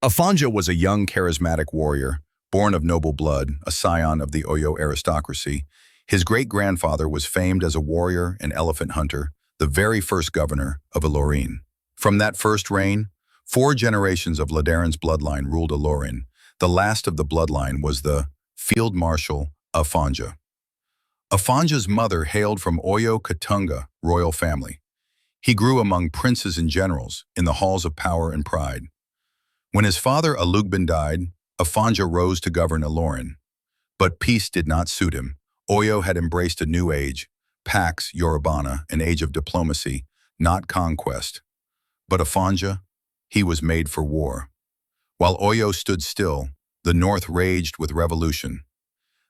Afonja was a young, charismatic warrior, born of noble blood, a scion of the Oyo aristocracy. His great-grandfather was famed as a warrior and elephant hunter, the very first governor of Ilorin. From that first reign, 4 generations of Ladarin's bloodline ruled Ilorin. The last of the bloodline was the Field Marshal Afonja. Afonja's mother hailed from Oyo Katunga royal family. He grew among princes and generals in the halls of power and pride. When his father Alugbin died, Afonja rose to govern Ilorin. But peace did not suit him. Oyo had embraced a new age, Pax Yorubana, an age of diplomacy, not conquest. But Afonja, he was made for war. While Oyo stood still, the north raged with revolution.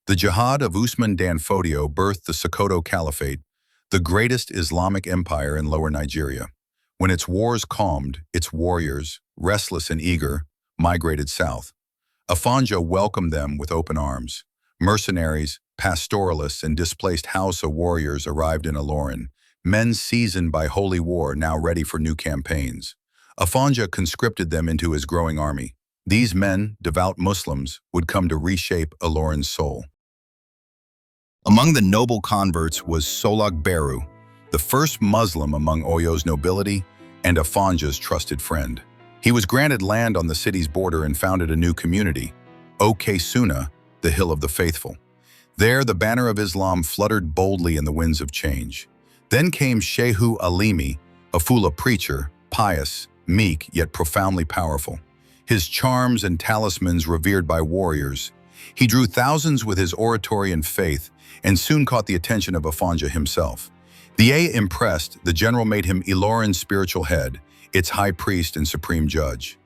The jihad of Usman Dan Fodio birthed the Sokoto Caliphate, the greatest Islamic empire in Lower Nigeria. When its wars calmed, its warriors, restless and eager, migrated south. Afonja welcomed them with open arms. Mercenaries, pastoralists, and displaced Hausa warriors arrived in Ilorin, men seasoned by holy war now ready for new campaigns. Afonja conscripted them into his growing army. These men, devout Muslims, would come to reshape Ilorin's soul. Among the noble converts was Solag Beru, the first Muslim among Oyo's nobility and Afonja's trusted friend. He was granted land on the city's border and founded a new community, Okesuna, the Hill of the Faithful. There, the banner of Islam fluttered boldly in the winds of change. Then came Shehu Alimi, a Fula preacher, pious, meek, yet profoundly powerful. His charms and talismans revered by warriors. He drew thousands with his oratory and faith, and soon caught the attention of Afonja himself. The impressed, the general made him Ilorin's spiritual head, its high priest and supreme judge.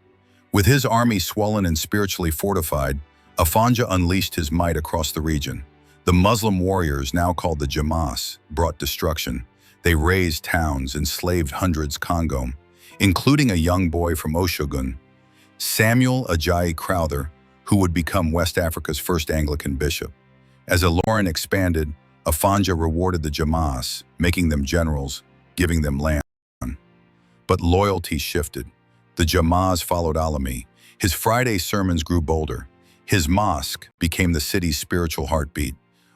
With his army swollen and spiritually fortified, Afonja unleashed his might across the region. The Muslim warriors, now called the Jamas, brought destruction. They razed towns, enslaved hundreds Congo, including a young boy from Oshogun, Samuel Ajayi Crowther, who would become West Africa's first Anglican bishop. As Ilorin expanded, Afonja rewarded the Jamas, making them generals, giving them land. But loyalty shifted. The Jamas followed Alimi. His Friday sermons grew bolder. His mosque became the city's spiritual heartbeat.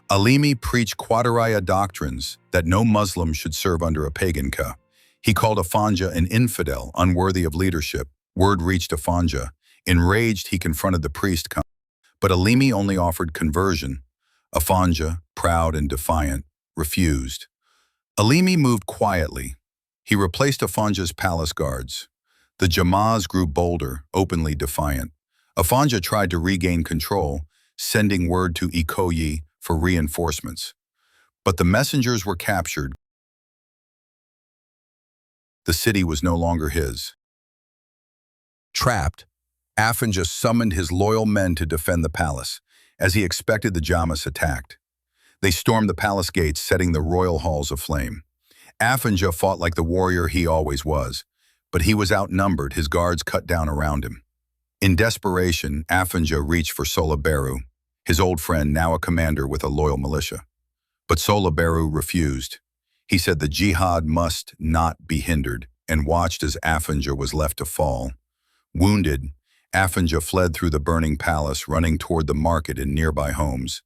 Alimi preached Qadariyya doctrines that no Muslim should serve under a pagan ka. He called Afonja an infidel, unworthy of leadership. Word reached Afonja. Enraged, he confronted the priest, but Alimi only offered conversion. Afonja, proud and defiant, refused. Alimi moved quietly. He replaced Afonja's palace guards. The Jamas grew bolder, openly defiant. Afonja tried to regain control, sending word to Ikoyi for reinforcements. But the messengers were captured. The city was no longer his. Trapped, Afonja summoned his loyal men to defend the palace. As he expected, the Jamas attacked. They stormed the palace gates, setting the royal halls aflame. Afonja fought like the warrior he always was, but he was outnumbered, his guards cut down around him. In desperation, Afonja reached for Solaberu, his old friend, now a commander with a loyal militia. But Solaberu refused. He said the jihad must not be hindered, and watched as Afonja was left to fall. Wounded, Afonja fled through the burning palace, running toward the market and nearby homes.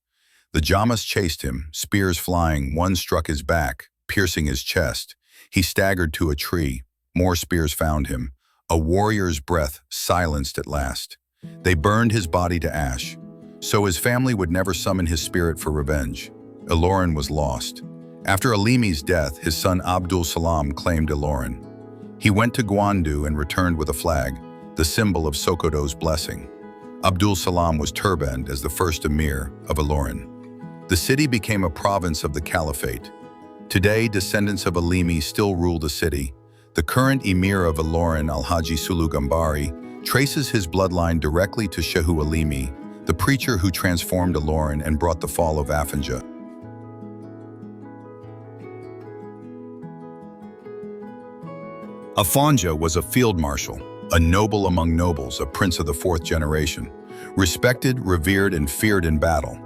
The Jamas chased him, spears flying. One struck his back, piercing his chest. He staggered to a tree. More spears found him. A warrior's breath silenced at last. They burned his body to ash, so his family would never summon his spirit for revenge. Ilorin was lost. After Alimi's death, his son Abdul Salam claimed Ilorin. He went to Gwandu and returned with a flag, the symbol of Sokoto's blessing. Abdul Salam was turbaned as the first emir of Ilorin. The city became a province of the Caliphate. Today, descendants of Alimi still rule the city. The current emir of Ilorin, Alhaji Sulu Gambari, traces his bloodline directly to Shehu Alimi, the preacher who transformed Ilorin and brought the fall of Afonja. Afonja was a field marshal, a noble among nobles, a prince of the 4th generation, respected, revered, and feared in battle.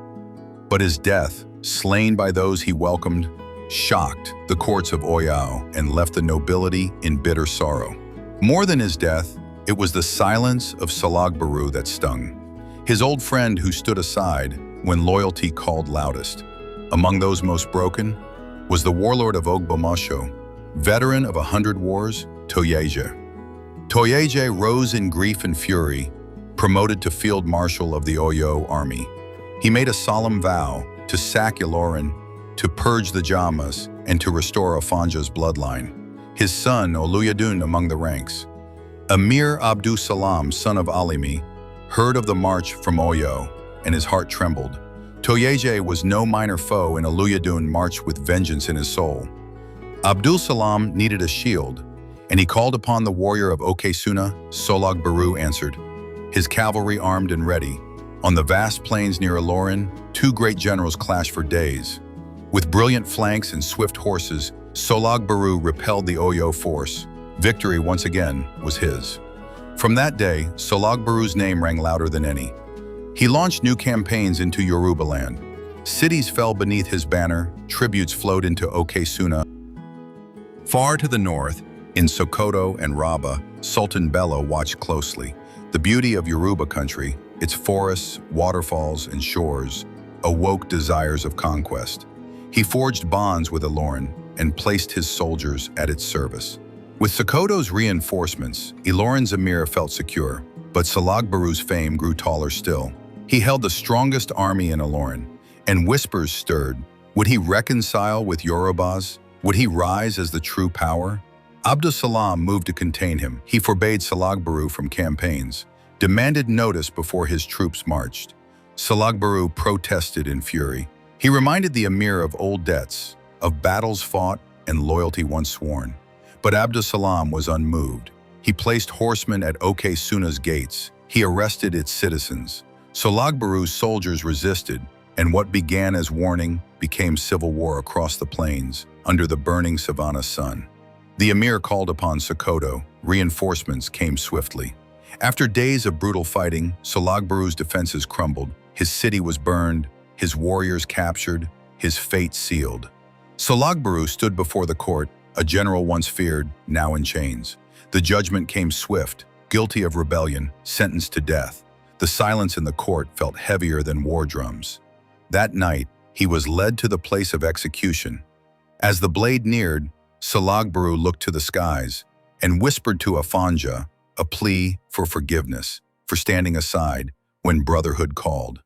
But his death, slain by those he welcomed, shocked the courts of Oyao and left the nobility in bitter sorrow. More than his death, It was the silence of Salag Baru that stung. His old friend who stood aside when loyalty called loudest. Among those most broken was the warlord of Ogbomasho, veteran of 100 wars, Toyeje. Toyeje rose in grief and fury, promoted to Field Marshal of the Oyo army. He made a solemn vow to sack Ilorin, to purge the Jamas, and to restore Afonja's bloodline. His son, Oluyedun, among the ranks. Emir Abdus Salam, son of Alimi, heard of the march from Oyo, and his heart trembled. Toyeje was no minor foe, and Oluyedun marched with vengeance in his soul. Abdul Salam needed a shield, and he called upon the warrior of Okesuna. Salag Baru answered, his cavalry armed and ready. On the vast plains near Ilorin, two great generals clashed for days. With brilliant flanks and swift horses, Salag Baru repelled the Oyo force. Victory once again was his. From that day, Salag Baru's name rang louder than any. He launched new campaigns into Yorubaland. Cities fell beneath his banner, tributes flowed into Okesuna. Far to the north, in Sokoto and Raba, Sultan Bello watched closely. The beauty of Yoruba country, its forests, waterfalls, and shores, awoke desires of conquest. He forged bonds with Ilorin and placed his soldiers at its service. With Sokoto's reinforcements, Ilorin's emir felt secure, but Salag Baru's fame grew taller still. He held the strongest army in Ilorin, and whispers stirred. Would he reconcile with Yorubas? Would he rise as the true power? Abdus Salam moved to contain him. He forbade Salag Baru from campaigns, demanded notice before his troops marched. Salag Baru protested in fury. He reminded the emir of old debts, of battles fought and loyalty once sworn. But Abdus Salam was unmoved. He placed horsemen at Okesuna's gates. He arrested its citizens. Salag Baru's soldiers resisted, and what began as warning became civil war across the plains under the burning Savannah sun. The emir called upon Sokoto. Reinforcements came swiftly. After days of brutal fighting, Salag Baru's defenses crumbled. His city was burned, his warriors captured, his fate sealed. Salag Baru stood before the court, a general once feared, now in chains. The judgment came swift, guilty of rebellion, sentenced to death. The silence in the court felt heavier than war drums. That night, he was led to the place of execution. As the blade neared, Salag Baru looked to the skies and whispered to Afonja, a plea for forgiveness, for standing aside when brotherhood called.